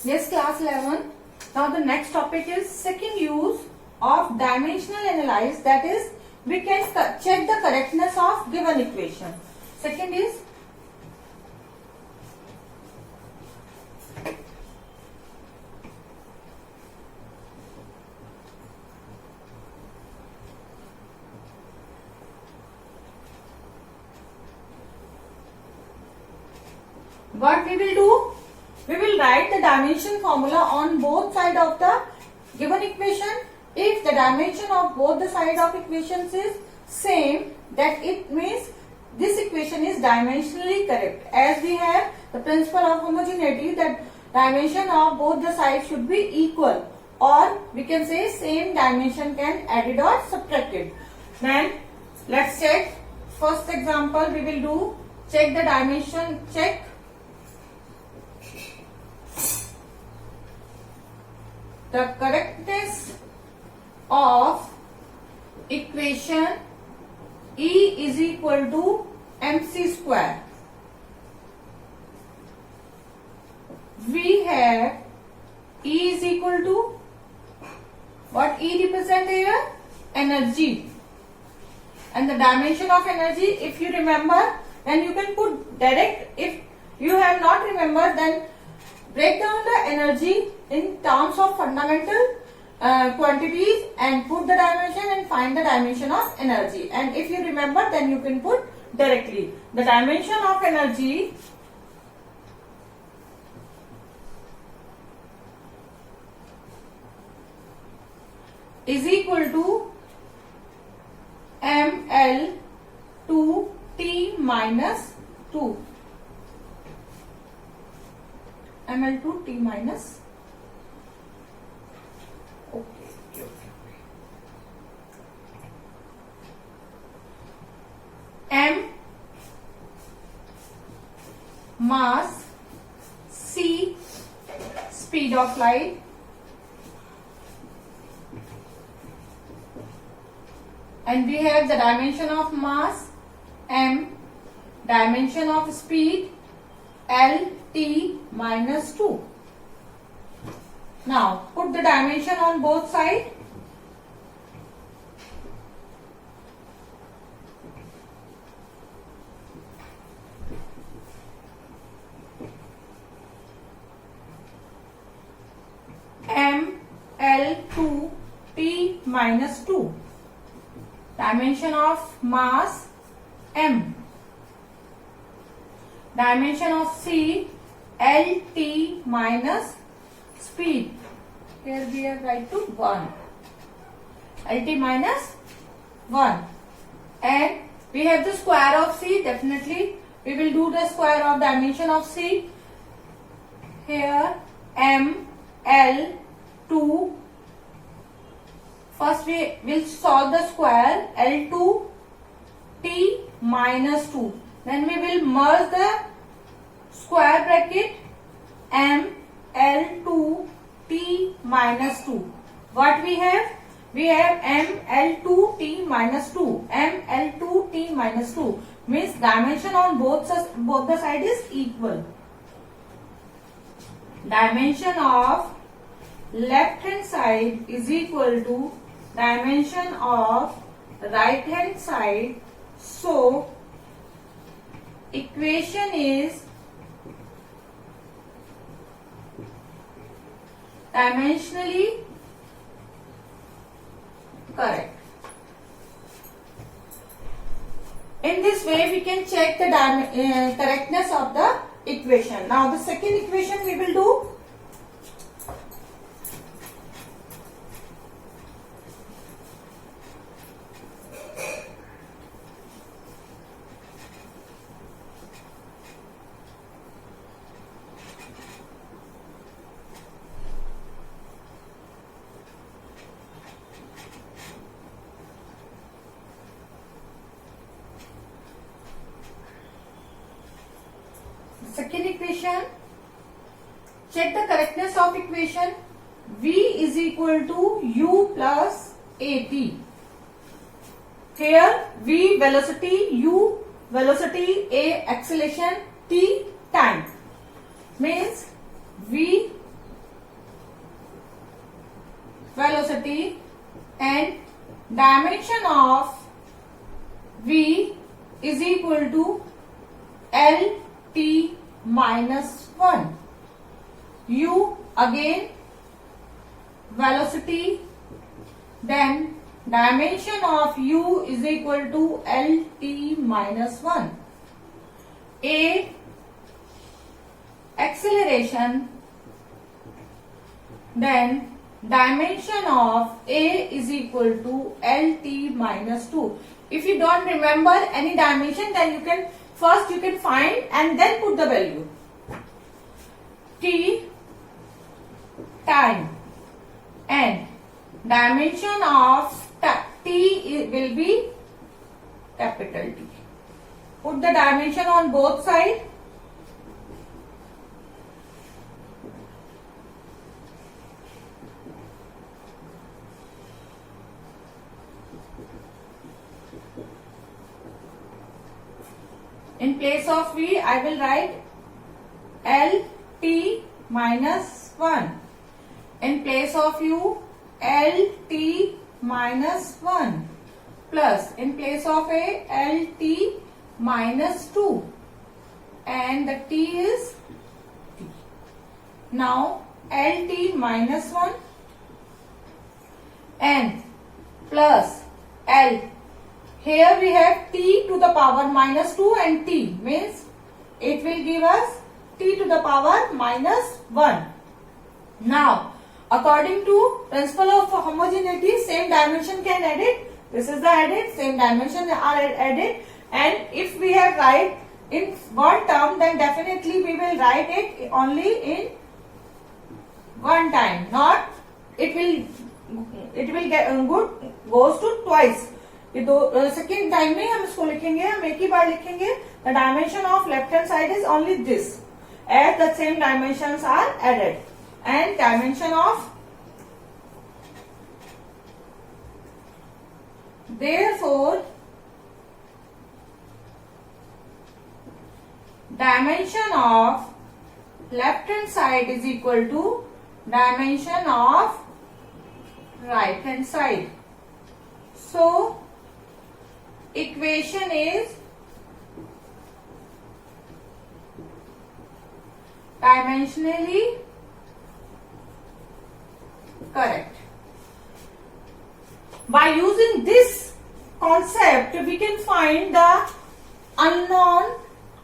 Yes, class 11. Now the next topic is second use of dimensional analysis, that is we can check the correctness of given equation. Second is what we will do? We will write the dimension formula on both sides of the given equation. If the dimension of both the sides of equations is same, that it means this equation is dimensionally correct. As we have the principle of homogeneity, that dimension of both the sides should be equal, or we can say same dimension can added or subtracted. Then let's check. First example we will do, check the dimension, check the correctness of equation E is equal to mc square. We have E is equal to what E represent here? Energy. And the dimension of energy, if you remember, then you can put direct. If you have not remembered, then break down the energy in terms of fundamental quantities and put the dimension and find the dimension of energy. And if you remember, then you can put directly the dimension of energy is equal to ml to T minus 2. ml to T minus. Okay. M mass, C speed of light, and we have the dimension of mass M, dimension of speed L T minus 2. Now put the dimension on both sides. M L 2 T minus 2. Dimension of mass M. Dimension of C L T minus speed. Here we have write to 1. LT minus 1. And we have the square of C. Definitely we will do the square of dimension of C. Here M L 2. First we will solve the square L2 T minus 2. Then we will merge the square bracket M L2 T minus 2. What we have? We have M L2 T minus 2. M L2 T minus 2 means dimension on both the sides is equal. Dimension of left hand side is equal to dimension of right hand side. So equation is dimensionally correct. In this way we can check the correctness of the equation. Now the second equation we will do. Second equation, check the correctness of equation V is equal to U plus AT. Here V velocity, U velocity, A acceleration, T time. Means V minus 1. U again velocity, then dimension of U is equal to LT minus 1. A acceleration, then dimension of A is equal to LT minus 2. If you don't remember any dimension, then you can find and then put the value. T time, and dimension of T will be capital T. Put the dimension on both sides. In place of V, I will write LT minus 1. In place of U, LT minus 1. Plus, in place of A, LT minus 2. And the T is T. Now, LT minus 1 and plus L. Here we have T to the power minus 2 and T means it will give us T to the power minus 1. Now, according to principle of homogeneity, same dimension can added. This is the added, same dimension are added, and if we have write in one term, then definitely we will write it only in one time. Not it will get good goes to twice. ये दो second time में हम इसको लिखेंगे, हम एक ही बार लिखेंगे. The dimension of left hand side is only this as the same dimensions are added, and dimension of therefore dimension of left hand side is equal to dimension of right hand side. So equation is dimensionally correct. By using this concept, we can find the unknown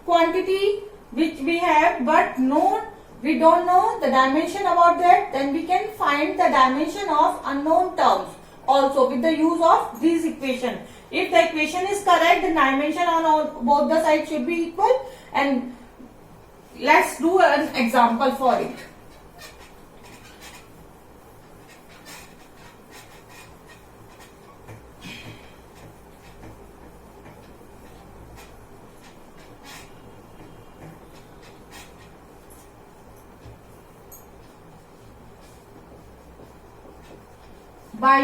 quantity which we have, but known we don't know the dimension about that. Then we can find the dimension of unknown terms also with the use of these equation. If the equation is correct, the dimension on both the sides should be equal. And let's do an example for it. By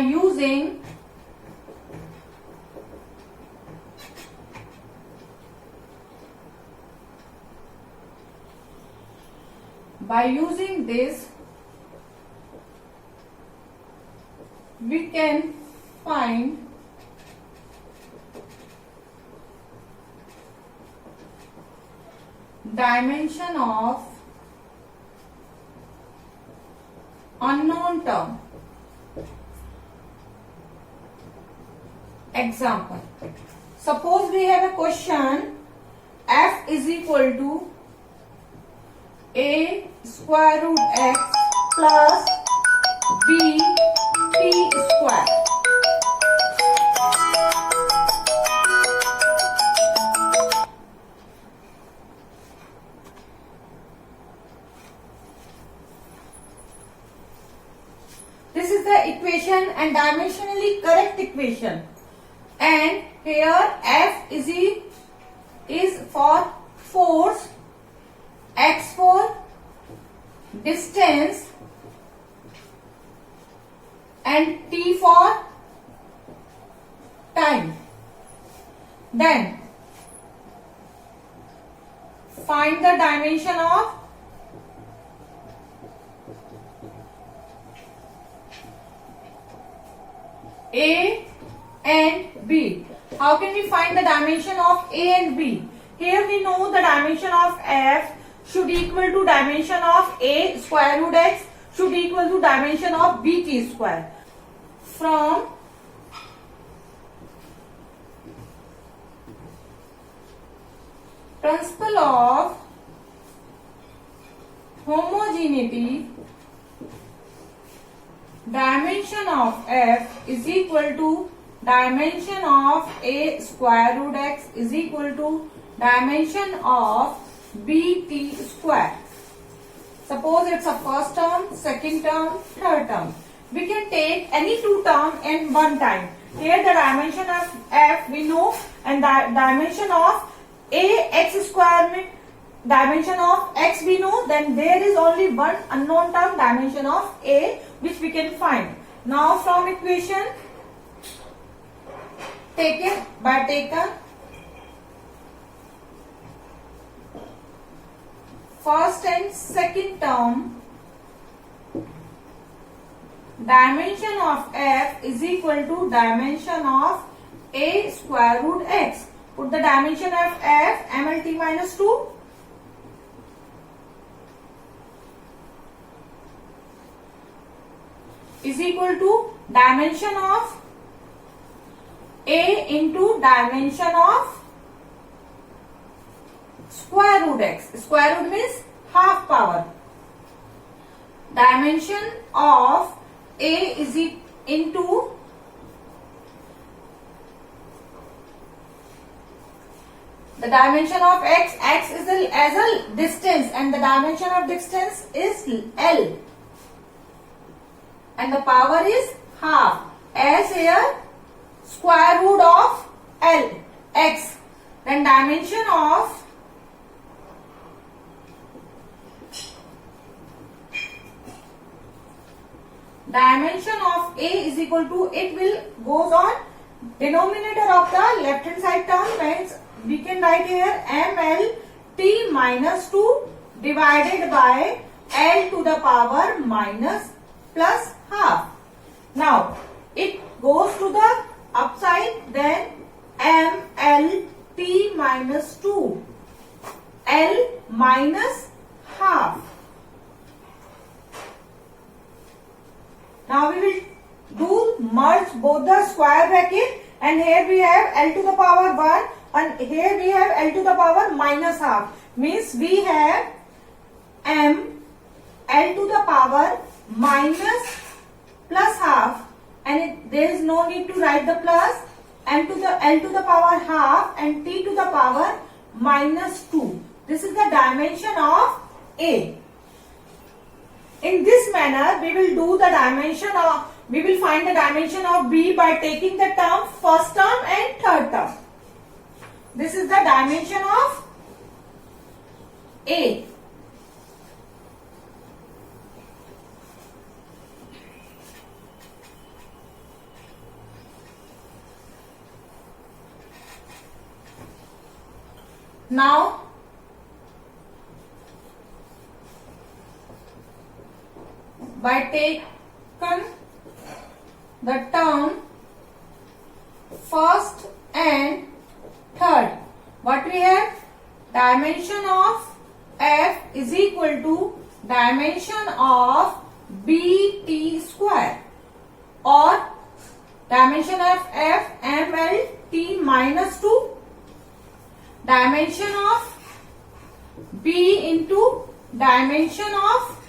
using this, we can find dimension of unknown term. Example. Suppose we have a question, f is equal to a square root x plus b t square. This is the equation and dimensionally correct equation. And here F is for force, X for distance, and T for time. Then find the dimension of A and B. How can we find the dimension of A and B? Here we know the dimension of F. should equal to dimension of a square root x should equal to dimension of b t square. From principle of homogeneity, dimension of f is equal to dimension of a square root x is equal to dimension of bt square. Suppose it's a first term, second term, third term. We can take any two term in one time. Here the dimension of f we know, and the dimension of a x square means dimension of x we know, then there is only one unknown term, dimension of a, which we can find. Now from equation taken first and second term, dimension of f is equal to dimension of a square root x. Put the dimension of f mlt minus 2. Is equal to dimension of a into dimension of square root x. Square root means half power. Dimension of a is into the dimension of x. X is as a distance, and the dimension of distance is L. And the power is half, as here square root of L x. Then dimension of a is equal to, it will goes on denominator of the left hand side term, means we can write here ml t minus 2 divided by L to the power minus plus half. Now it goes to the upside, then ml t minus 2 L minus half. Now we will do merge both the square bracket, and here we have L to the power 1 and here we have L to the power minus half. Means we have m L to the power minus plus half, and there is no need to write the plus, m to the L to the power half and t to the power minus 2. This is the dimension of A. In this manner, we will find the dimension of B by taking the term first term and third term. This is the dimension of A. Now, by taking the term first and third, what we have? Dimension of f is equal to dimension of bt square, or dimension of f ml t minus 2 dimension of b into dimension of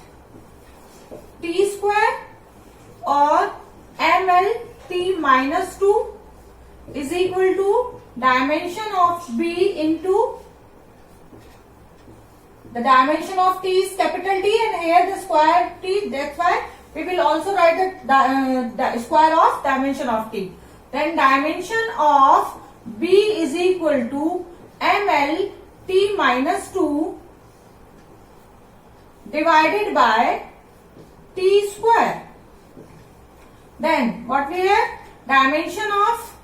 t square, or ml t minus 2 is equal to dimension of b into the dimension of t is capital T, and here the square t, that's why we will also write the square of dimension of t. Then dimension of b is equal to ml t minus 2 divided by t square. Then what we have? Dimension of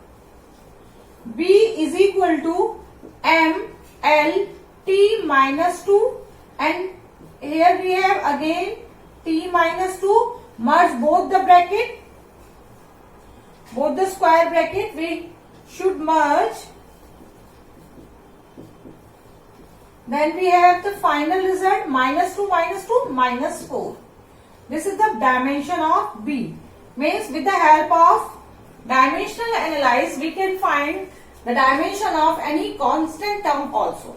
b is equal to m l t minus 2, and here we have again t minus 2. Merge both the bracket, both the square bracket we should merge. Then we have the final result minus 2 minus 2 minus 4. This is the dimension of B. Means with the help of dimensional analysis we can find the dimension of any constant term also.